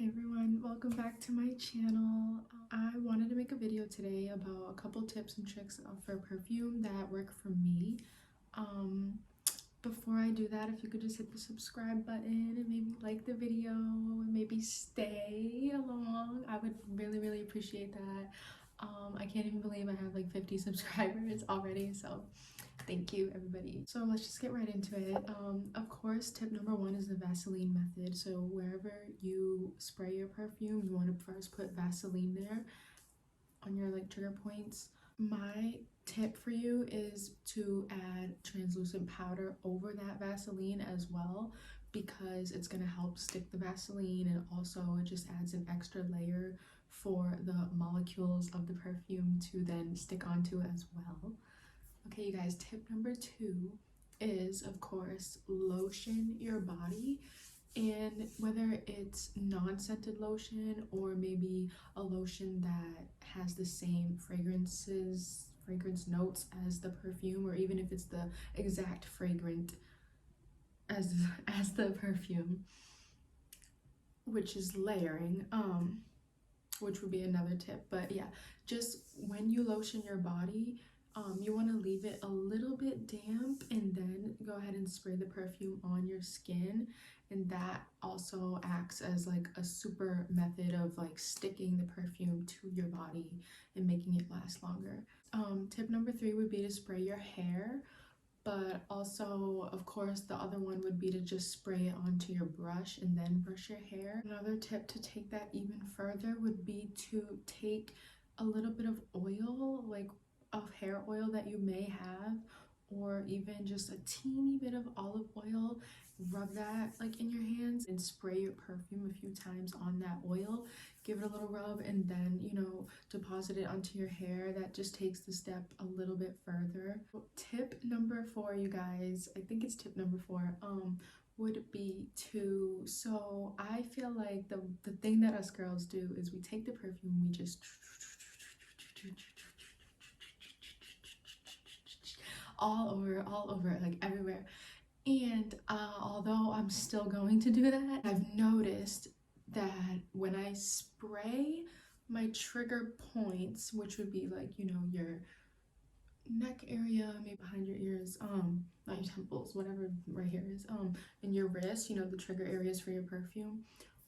Hey everyone, welcome back to my channel. I wanted to make a video today about a couple tips and tricks for perfume that work for me. Before I do that, if you could just hit the subscribe button and maybe like the video and maybe stay along, I would really appreciate that. I can't even believe I have like 50 subscribers already, so thank you everybody. So let's just get right into it. Of course, tip number one is the Vaseline method. So wherever you spray your perfume, you want to first put Vaseline there on your like trigger points. My tip for you is to add translucent powder over that Vaseline as well, because it's going to help stick the Vaseline, and also it just adds an extra layer for the molecules of the perfume to then stick onto as well. Okay, you guys, tip number two is, of course, lotion your body. And whether it's non-scented lotion or maybe a lotion that has the same fragrance notes as the perfume, or even if it's the exact fragrant as the perfume, which is layering, which would be another tip. But yeah, just when you lotion your body, you want to leave it a little bit damp and then go ahead and spray the perfume on your skin, and that also acts as like a super method of like sticking the perfume to your body and making it last longer. Tip number three would be to spray your hair, but also of course the other one would be to just spray it onto your brush and then brush your hair. Another tip to take that even further would be to take a little bit of oil, like of hair oil that you may have, or even just a teeny bit of olive oil, rub that like in your hands and spray your perfume a few times on that oil. Give it a little rub and then, you know, deposit it onto your hair. That just takes the step a little bit further. Tip number four, you guys, I think it's tip number four, would be to, so I feel like the thing that us girls do is we take the perfume, we just all over, like everywhere. And although I'm still going to do that, I've noticed that when I spray my trigger points, which would be like, you know, your neck area, maybe behind your ears, not your temples, whatever right here is, and your wrist, you know, the trigger areas for your perfume,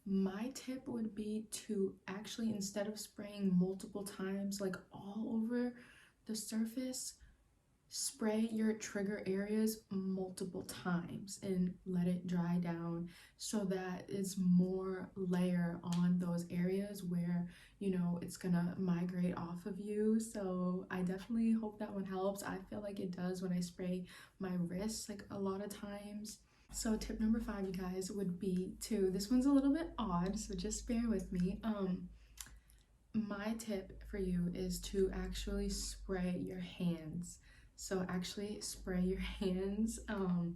my tip would be to actually, instead of spraying multiple times like all over the surface, spray your trigger areas multiple times and let it dry down, so that it's more layer on those areas where, you know, it's gonna migrate off of you. So I definitely hope that one helps. I feel like it does when I spray my wrists like a lot of times. So tip number five, you guys, would be to, this one's a little bit odd, so just bear with me. My tip for you is to actually spray your hands. So actually spray your hands, and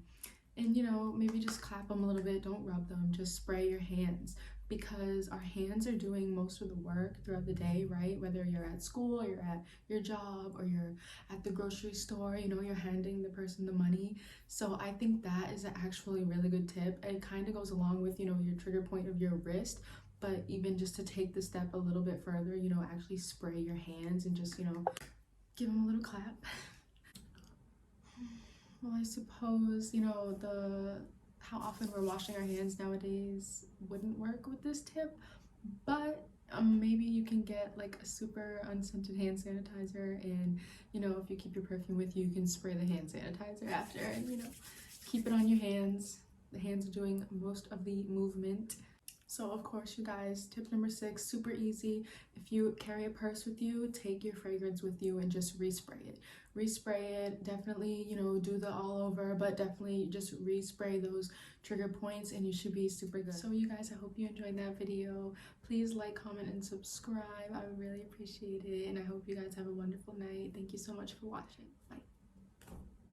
you know, maybe just clap them a little bit, don't rub them, just spray your hands, because our hands are doing most of the work throughout the day, right? Whether you're at school, you're at your job, or you're at the grocery store, you know, you're handing the person the money. So I think that is actually a really good tip. It kind of goes along with, you know, your trigger point of your wrist, but even just to take the step a little bit further, you know, actually spray your hands and just, you know, give them a little clap. Well, I suppose, you know, how often we're washing our hands nowadays wouldn't work with this tip, but maybe you can get like a super unscented hand sanitizer, and, you know, if you keep your perfume with you, you can spray the hand sanitizer after and, you know, keep it on your hands. The hands are doing most of the movement. So of course, you guys, tip number six, super easy. If you carry a purse with you, take your fragrance with you and just respray it. Respray it, definitely, you know, do the all over, but definitely just respray those trigger points and you should be super good. So you guys, I hope you enjoyed that video. Please like, comment, and subscribe. I would really appreciate it, and I hope you guys have a wonderful night. Thank you so much for watching. Bye.